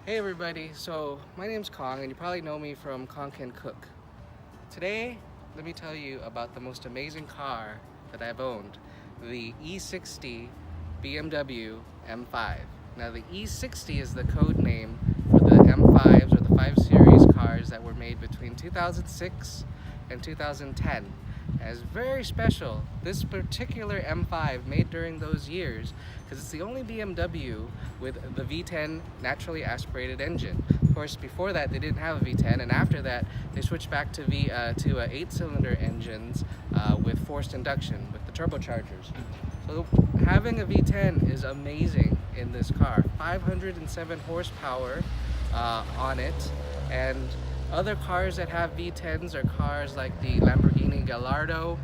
Hey everybody, so my name's Cuong and you probably know me from Cuong Can Cook. Today, let me tell you about the most amazing car that I've owned, the E60 BMW M5. Now the E60 is the code name for the M5s or the 5 Series cars that were made between 2006 and 2010. And it's very special, this particular M5 made during those years, because it's the only BMW with the V10 naturally aspirated engine. Of course, before that they didn't have a V10, and after that they switched back to 8-cylinder engines with forced induction with the turbochargers. So having a V10 is amazing in this car. 507 horsepower on it, and other cars that have V10s are cars like the Lamborghini Gallardo,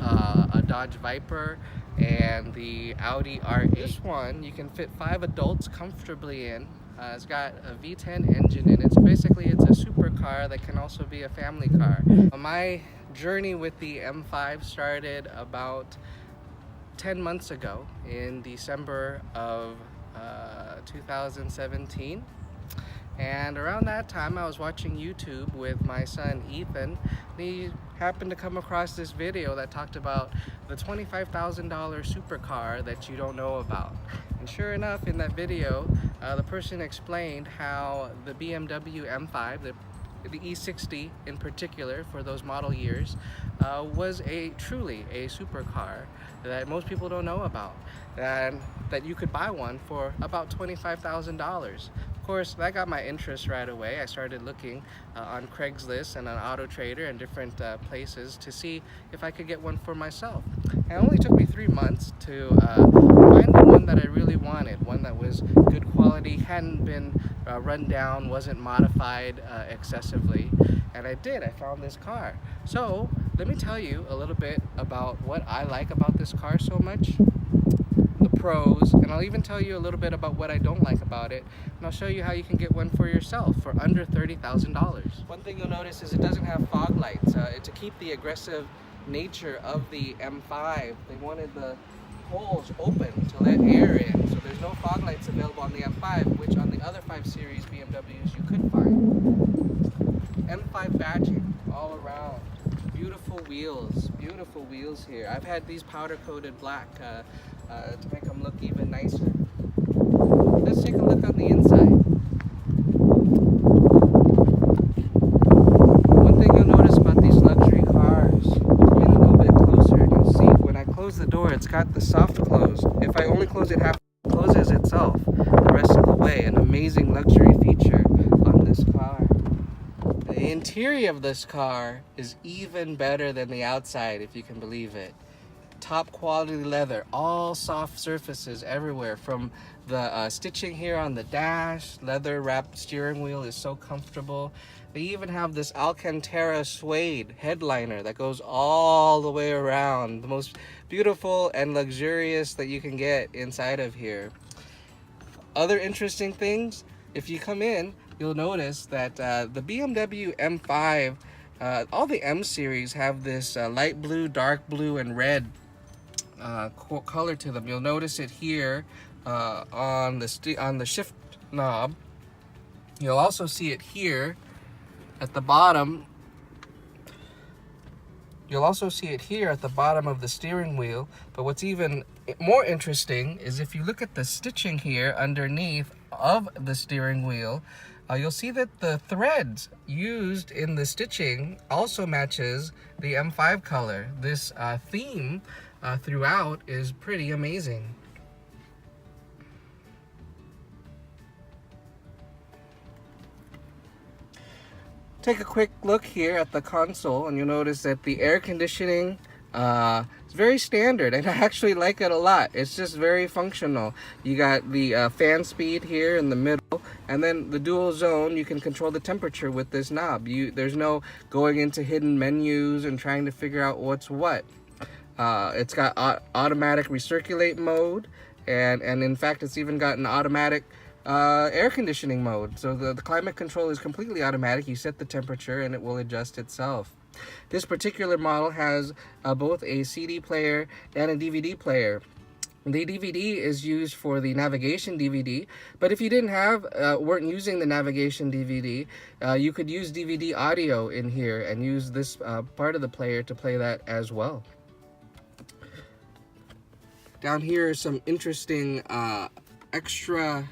a Dodge Viper, and the Audi R8. This one you can fit 5 adults comfortably in. It's got a V10 engine in it, so basically it's a supercar that can also be a family car. My journey with the M5 started about 10 months ago in December of 2017. And around that time I was watching YouTube with my son Ethan, and he happened to come across this video that talked about the $25,000 supercar that you don't know about. And sure enough, in that video the person explained how the BMW M5, the E60 in particular for those model years, was truly a supercar that most people don't know about, and that you could buy one for about $25,000. Of course, that got my interest right away. I started looking on Craigslist and on Auto Trader and different places to see if I could get one for myself. And it only took me 3 months to find the one that I really wanted, one that was good quality, hadn't been run down, wasn't modified excessively, and I did. I found this car. So let me tell you a little bit about what I like about this car so much, the pros, and I'll even tell you a little bit about what I don't like about it, and I'll show you how you can get one for yourself for under $30,000. One thing you'll notice is it doesn't have fog lights. To keep the aggressive nature of the M5, they wanted the holes open to let air in, so there's no fog lights available on the M5, which on the other 5 Series BMWs you could find. M5 badging all around. Beautiful wheels here. I've had these powder coated black to make them look even nicer. Let's take a look on the inside. One thing you'll notice about these luxury cars, get a little bit closer and you'll see when I close the door it's got the soft close. If I only close it half, it closes itself the rest of the way. An amazing luxury feature on this car. The interior of this car is even better than the outside, if you can believe it. Top quality leather, all soft surfaces everywhere, from the stitching here on the dash. Leather wrapped steering wheel is so comfortable. They even have this Alcantara suede headliner that goes all the way around. The most beautiful and luxurious that you can get inside of here. Other interesting things, if you come in, you'll notice that the BMW M5, all the M series have this light blue, dark blue, and red color to them. You'll notice it here on the shift knob. You'll also see it here at the bottom. You'll also see it here at the bottom of the steering wheel. But what's even more interesting is if you look at the stitching here underneath of the steering wheel, you'll see that the threads used in the stitching also matches the M5 color. This theme throughout is pretty amazing. Take a quick look here at the console and you'll notice that the air conditioning is very standard, and I actually like it a lot. It's just very functional. You got the fan speed here in the middle, and then the dual zone, you can control the temperature with this knob. There's no going into hidden menus and trying to figure out what's what. It's got automatic recirculate mode, and in fact it's even got an automatic air conditioning mode. So the climate control is completely automatic. You set the temperature and it will adjust itself. This particular model has both a CD player and a DVD player. The DVD is used for the navigation DVD, but if you weren't using the navigation DVD, you could use DVD audio in here and use this part of the player to play that as well. Down here are some interesting extra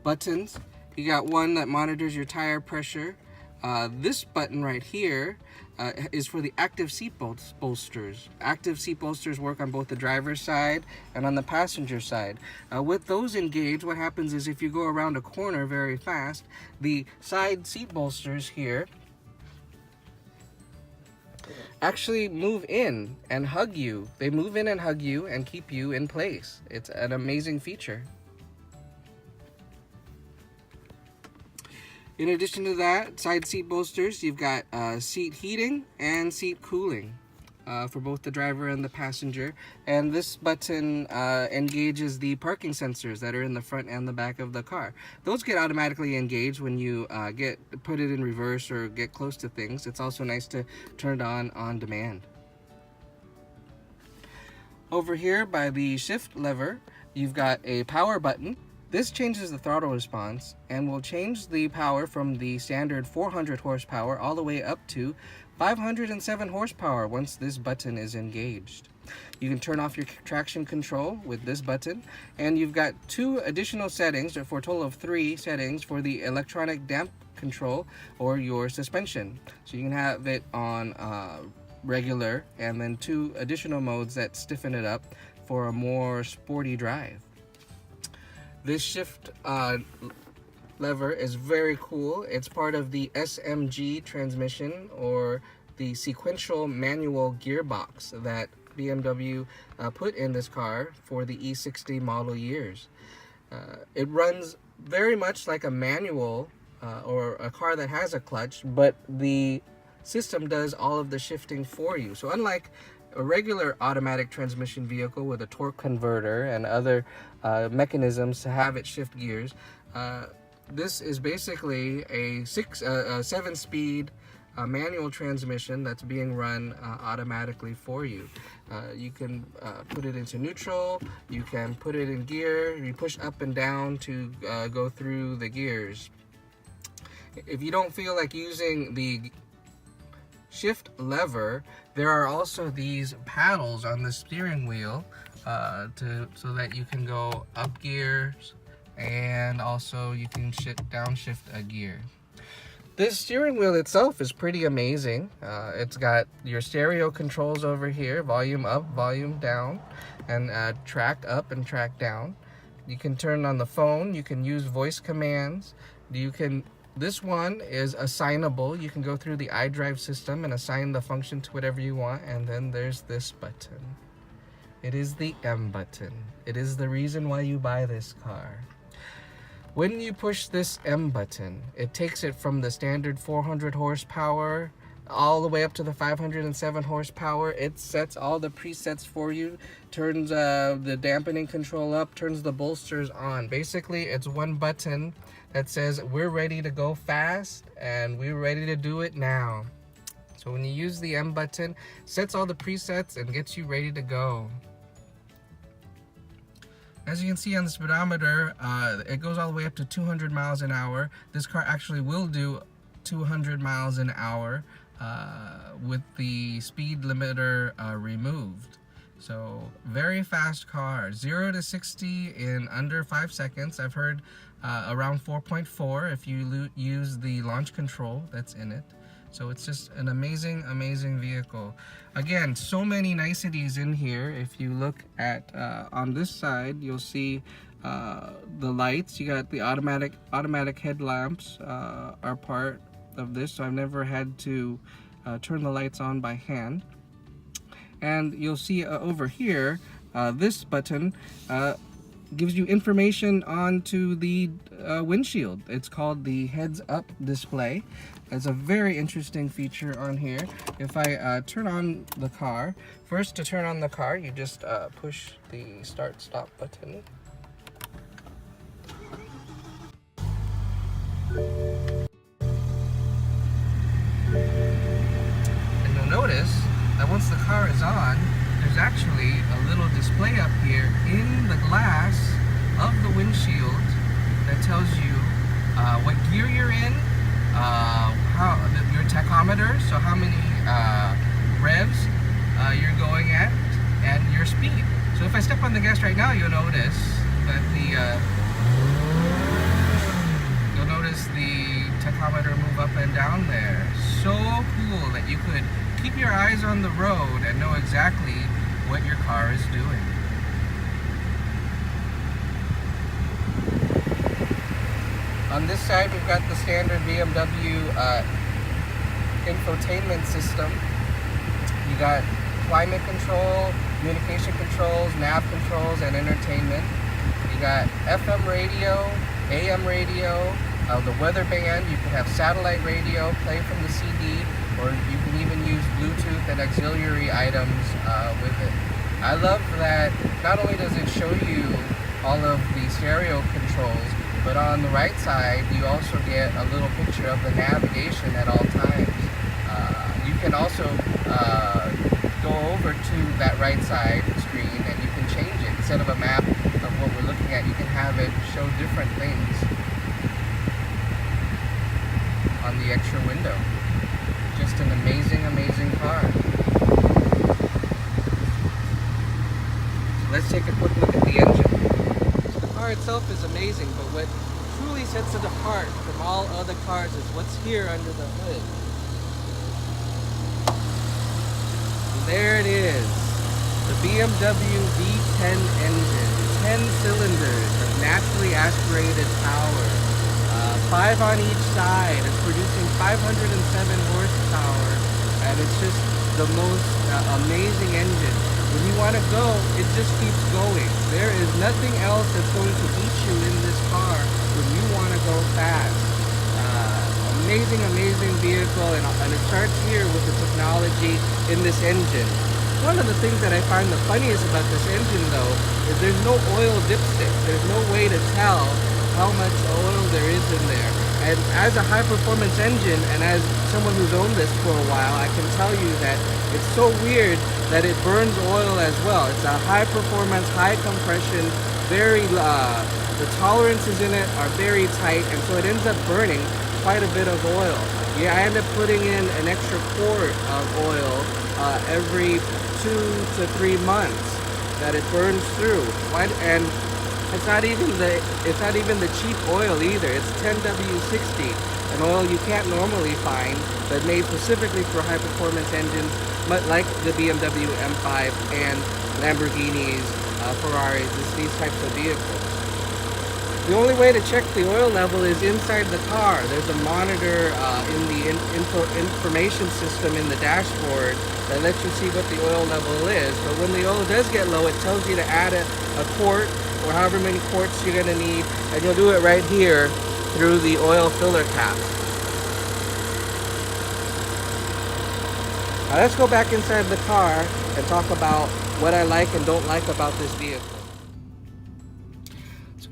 buttons. You got one that monitors your tire pressure. This button right here is for the active seat bolsters. Active seat bolsters work on both the driver's side and on the passenger side. With those engaged, what happens is if you go around a corner very fast, the side seat bolsters here actually move in and hug you. They move in and hug you and keep you in place. It's an amazing feature. In addition to that, side seat bolsters, you've got seat heating and seat cooling for both the driver and the passenger. And this button engages the parking sensors that are in the front and the back of the car. Those get automatically engaged when you put it in reverse or get close to things. It's also nice to turn it on demand. Over here by the shift lever, you've got a power button. This changes the throttle response and will change the power from the standard 400 horsepower all the way up to 507 horsepower once this button is engaged. You can turn off your traction control with this button, and you've got 2 additional settings, for a total of 3 settings for the electronic damp control or your suspension. So you can have it on regular, and then 2 additional modes that stiffen it up for a more sporty drive. This shift lever is very cool. It's part of the SMG transmission, or the sequential manual gearbox that BMW put in this car for the E60 model years. It runs very much like a manual or a car that has a clutch, but the system does all of the shifting for you. So unlike a regular automatic transmission vehicle with a torque converter and other mechanisms to have it shift gears, this is basically a 7-speed manual transmission that's being run automatically for you. You can put it into neutral, you can put it in gear, you push up and down to go through the gears. If you don't feel like using the shift lever, there are also these paddles on the steering wheel so that you can go up gears, and also you can downshift a gear. This steering wheel itself is pretty amazing. It's got your stereo controls over here, volume up, volume down, and track up and track down. You can turn on the phone, you can use voice commands, this one is assignable. You can go through the iDrive system and assign the function to whatever you want. And then there's this button. It is the M button. It is the reason why you buy this car. When you push this M button, it takes it from the standard 400 horsepower all the way up to the 507 horsepower. It sets all the presets for you, turns the dampening control up, turns the bolsters on. Basically, it's one button that says we're ready to go fast and we're ready to do it now. So when you use the M button, sets all the presets and gets you ready to go. As you can see on the speedometer, it goes all the way up to 200 miles an hour. This car actually will do 200 miles an hour with the speed limiter removed. So very fast car. 0 to 60 in under 5 seconds. I've heard around 4.4 if you use the launch control that's in it. So it's just an amazing, amazing vehicle. Again, so many niceties in here. If you look at on this side, you'll see the lights. You got the automatic headlamps are part of this, so I've never had to turn the lights on by hand. And you'll see over here, this button gives you information onto the windshield. It's called the heads up display. It's a very interesting feature on here. If I turn on the car, first to turn on the car, you just push the start stop button. And you'll notice that once the car is on, there's actually a little display up here in the gear you're in, your tachometer, so how many revs you're going at, and your speed. So if I step on the gas right now, you'll notice that the tachometer move up and down there. So cool that you could keep your eyes on the road and know exactly what your car is doing. On this side, we've got the standard BMW infotainment system. You got climate control, communication controls, nav controls, and entertainment. You got FM radio, AM radio, the weather band. You can have satellite radio, play from the CD, or you can even use Bluetooth and auxiliary items with it. I love that not only does it show you all of the stereo controls, but on the right side you also get a little picture of the navigation at all times. You can also go over to that right side screen and you can change it. Instead of a map of what we're looking at, you can have it show different things on the extra window. Just an amazing, amazing car. So let's take a quick look at the engine. So the car itself is amazing, but what truly sets it apart from all other cars is what's here under the hood. There it is, the BMW V10 engine, 10 cylinders of naturally aspirated power, 5 on each side. It's producing 507 horsepower, and it's just the most amazing engine. When you want to go, it just keeps going. There is nothing else that's going to beat you in this car when you want to go fast. Amazing, amazing vehicle, and it starts here with the technology in this engine. One of the things that I find the funniest about this engine though is there's no oil dipstick. There's no way to tell how much oil there is in there. And as a high performance engine, and as someone who's owned this for a while, I can tell you that it's so weird that it burns oil as well. It's a high performance, high compression, the tolerances in it are very tight, and so it ends up burning quite a bit of oil. Yeah, I end up putting in an extra quart of oil every 2 to 3 months that it burns through. And it's not even the cheap oil either. It's 10W60, an oil you can't normally find, but made specifically for high performance engines, but like the BMW M5 and Lamborghinis, Ferraris, these types of vehicles. The only way to check the oil level is inside the car. There's a monitor in the information system in the dashboard that lets you see what the oil level is. But when the oil does get low, it tells you to add a quart or however many quarts you're going to need, and you'll do it right here through the oil filler cap. Now let's go back inside the car and talk about what I like and don't like about this vehicle.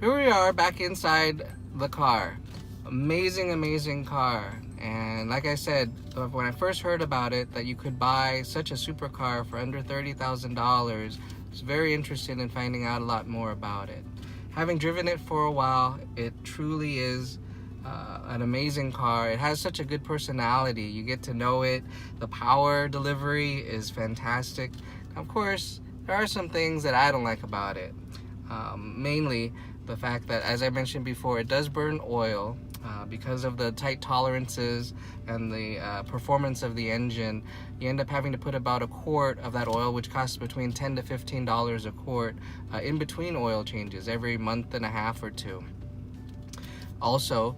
Here we are back inside the car. Amazing, amazing car. And like I said, when I first heard about it, that you could buy such a supercar for under $30,000, I was very interested in finding out a lot more about it. Having driven it for a while, it truly is an amazing car. It has such a good personality. You get to know it. The power delivery is fantastic. Of course, there are some things that I don't like about it. Mainly the fact that, as I mentioned before, it does burn oil because of the tight tolerances and the performance of the engine. You end up having to put about a quart of that oil, which costs between $10 to $15 a quart, in between oil changes every month and a half or two. Also,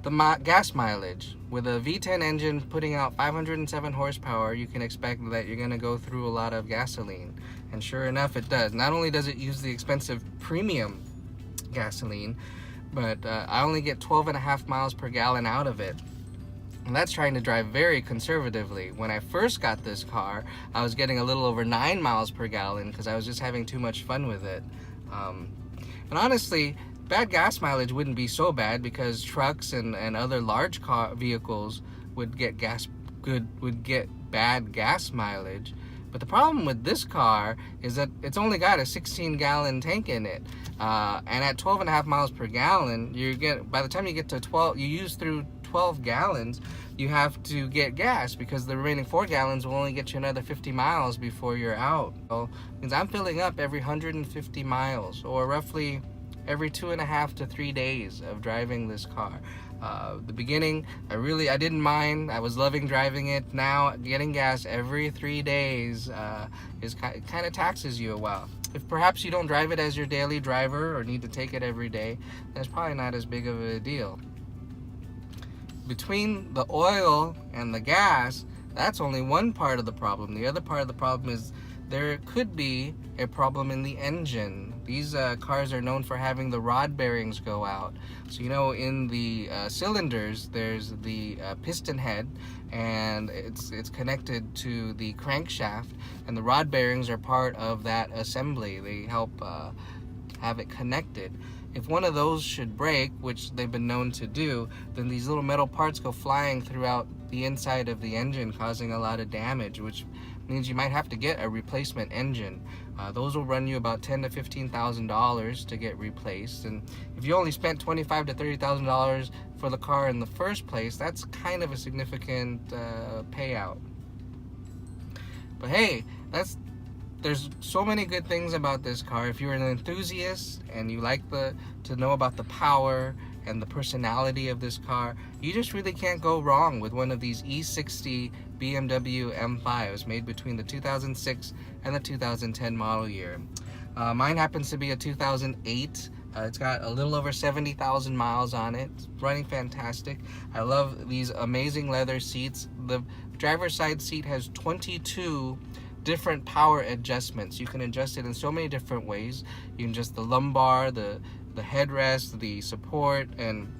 the gas mileage. With a V10 engine putting out 507 horsepower, you can expect that you're going to go through a lot of gasoline. And sure enough, it does. Not only does it use the expensive premium gasoline, but I only get 12.5 miles per gallon out of it. And that's trying to drive very conservatively. When I first got this car, I was getting a little over 9 miles per gallon because I was just having too much fun with it. And honestly, bad gas mileage wouldn't be so bad because trucks and other large car vehicles would get bad gas mileage. But the problem with this car is that it's only got a 16-gallon tank in it. And at 12.5 miles per gallon, by the time you get to 12, you use through 12 gallons, you have to get gas, because the remaining 4 gallons will only get you another 50 miles before you're out. So it means I'm filling up every 150 miles, or roughly every 2.5 to 3 days of driving this car. The beginning, I didn't mind. I was loving driving it. Now, getting gas every 3 days it kind of taxes you a while. If perhaps you don't drive it as your daily driver or need to take it every day, then it's probably not as big of a deal. Between the oil and the gas, that's only one part of the problem. The other part of the problem is there could be a problem in the engine. These cars are known for having the rod bearings go out. So, you know, in the cylinders, there's the piston head, and it's connected to the crankshaft, and the rod bearings are part of that assembly. They help have it connected. If one of those should break, which they've been known to do, then these little metal parts go flying throughout the inside of the engine, causing a lot of damage, which means you might have to get a replacement engine. Those will run you about $10,000 to $15,000 to get replaced, and if you only spent $25,000 to $30,000 for the car in the first place, that's kind of a significant payout. But hey, there's so many good things about this car. If you're an enthusiast and you like to know about the power and the personality of this car, you just really can't go wrong with one of these E60 BMW M5s made between the 2006 and the 2010 model year. Mine happens to be a 2008. It's got a little over 70,000 miles on it. It's running fantastic. I love these amazing leather seats. The driver's side seat has 22 different power adjustments. You can adjust it in so many different ways. You can adjust the lumbar, the headrest, the support, and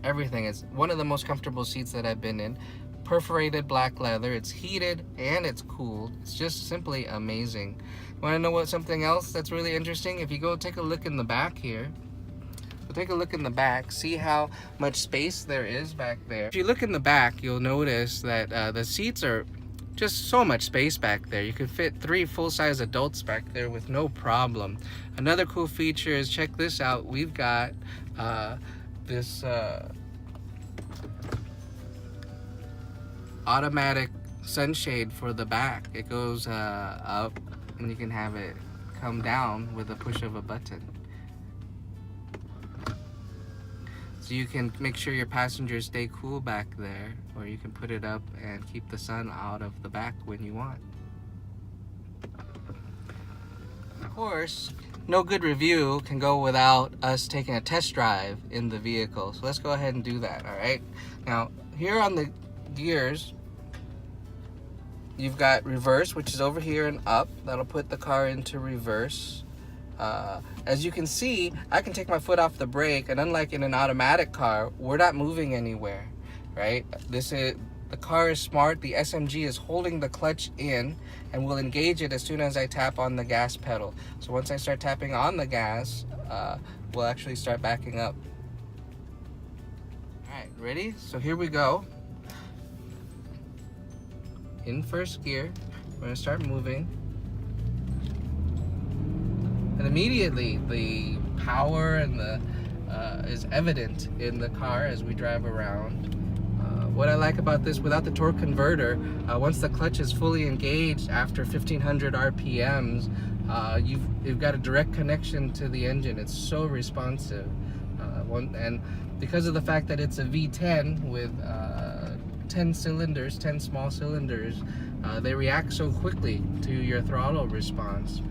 everything. It's one of the most comfortable seats that I've been in. Perforated black leather. It's heated and it's cooled. It's just simply amazing. Want to know what something else that's really interesting? If you go take a look in the back here, take a look in the back, see how much space there is back there. If you look in the back, you'll notice that the seats are just so much space back there. You can fit 3 full-size adults back there with no problem. Another cool feature is, check this out, we've got this automatic sunshade for the back. It goes up, and you can have it come down with a push of a button. So you can make sure your passengers stay cool back there, or you can put it up and keep the sun out of the back when you want. Of course, no good review can go without us taking a test drive in the vehicle. So let's go ahead and do that, all right? Now, here on the gears, you've got reverse, which is over here, and up. That'll put the car into reverse. As you can see, I can take my foot off the brake, and unlike in an automatic car, we're not moving anywhere, right? The car is smart. The SMG is holding the clutch in and will engage it as soon as I tap on the gas pedal. So once I start tapping on the gas, we'll actually start backing up. All right, ready? So here we go. In first gear, we're gonna start moving. And immediately the power and is evident in the car as we drive around. What I like about this, without the torque converter, once the clutch is fully engaged after 1500 RPMs, you've got a direct connection to the engine. It's so responsive. And because of the fact that it's a V10 with 10 cylinders, 10 small cylinders, they react so quickly to your throttle response.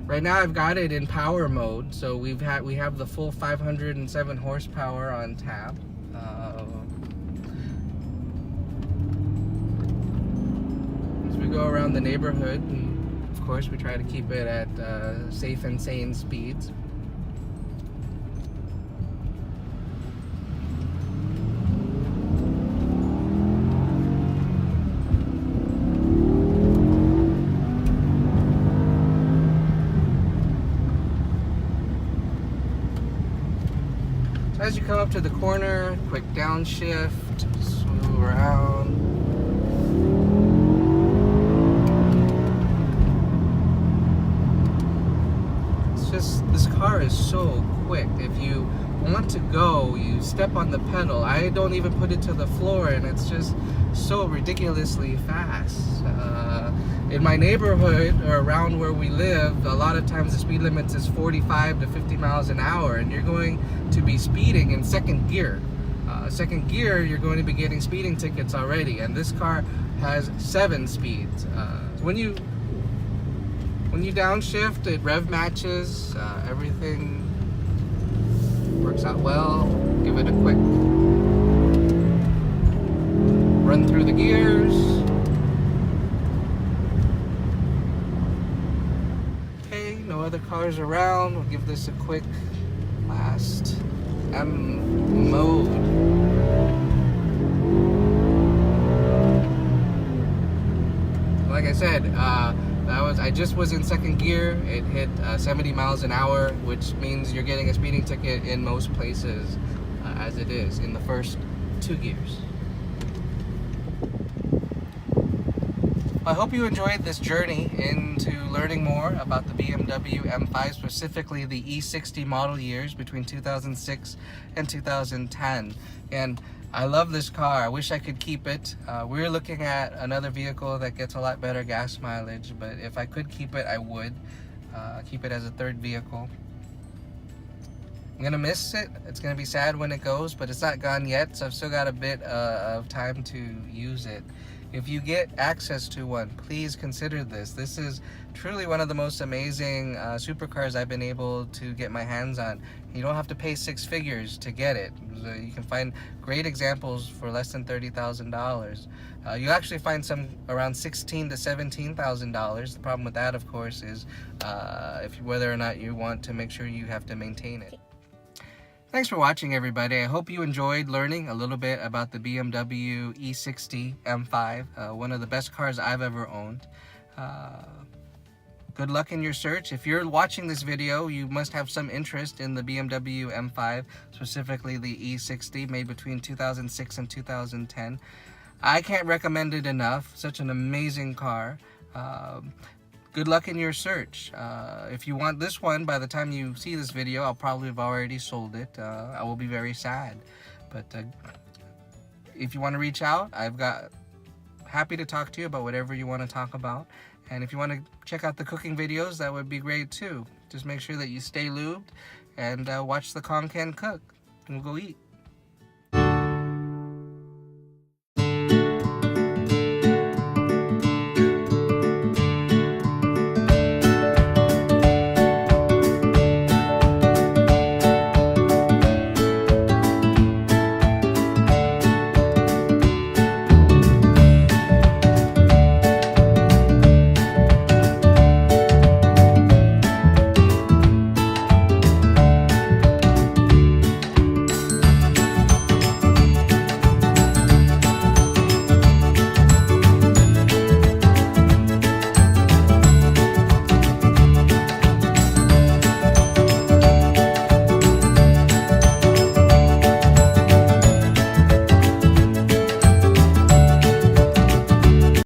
Right now I've got it in power mode, so we have the full 507 horsepower on tap. As we go around the neighborhood, and of course we try to keep it at safe and sane speeds. As you come up to the corner, quick downshift, smooth around. car is so quick. If you want to go, you step on the pedal. I don't even put it to the floor, and it's just so ridiculously fast. In my neighborhood, or around where we live, a lot of times the speed limit is 45 to 50 miles an hour, and you're going to be speeding in second gear. Second gear, you're going to be getting speeding tickets already, and this car has 7 speeds. When you downshift, it rev matches, everything works out well. Give it a quick run through the gears. Okay, no other cars around. We'll give this a quick last M mode. Like I said, I just was in second gear. It hit 70 miles an hour, which means you're getting a speeding ticket in most places, as it is in the first 2 gears. I hope you enjoyed this journey into learning more about the BMW M5, specifically the E60 model years between 2006 and 2010. And I love this car. I wish I could keep it. We're looking at another vehicle that gets a lot better gas mileage, but if I could keep it, I would keep it as a third vehicle. I'm gonna miss it. It's gonna be sad when it goes, but it's not gone yet, so I've still got a bit of time to use it. If you get access to one, please consider this. This is truly one of the most amazing supercars I've been able to get my hands on. You don't have to pay 6 figures to get it. So you can find great examples for less than $30,000. You actually find some around $16,000 to $17,000. The problem with that, of course, is whether or not you want to make sure you have to maintain it. Thanks for watching, everybody. I hope you enjoyed learning a little bit about the BMW E60 M5, one of the best cars I've ever owned. Good luck in your search. If you're watching this video, you must have some interest in the BMW M5, specifically the E60, made between 2006 and 2010. I can't recommend it enough. Such an amazing car. Good luck in your search. If you want this one, by the time you see this video, I'll probably have already sold it. I will be very sad. But if you want to reach out, happy to talk to you about whatever you want to talk about. And if you want to check out the cooking videos, that would be great too. Just make sure that you stay lubed and watch the Cuong can cook. And we'll go eat.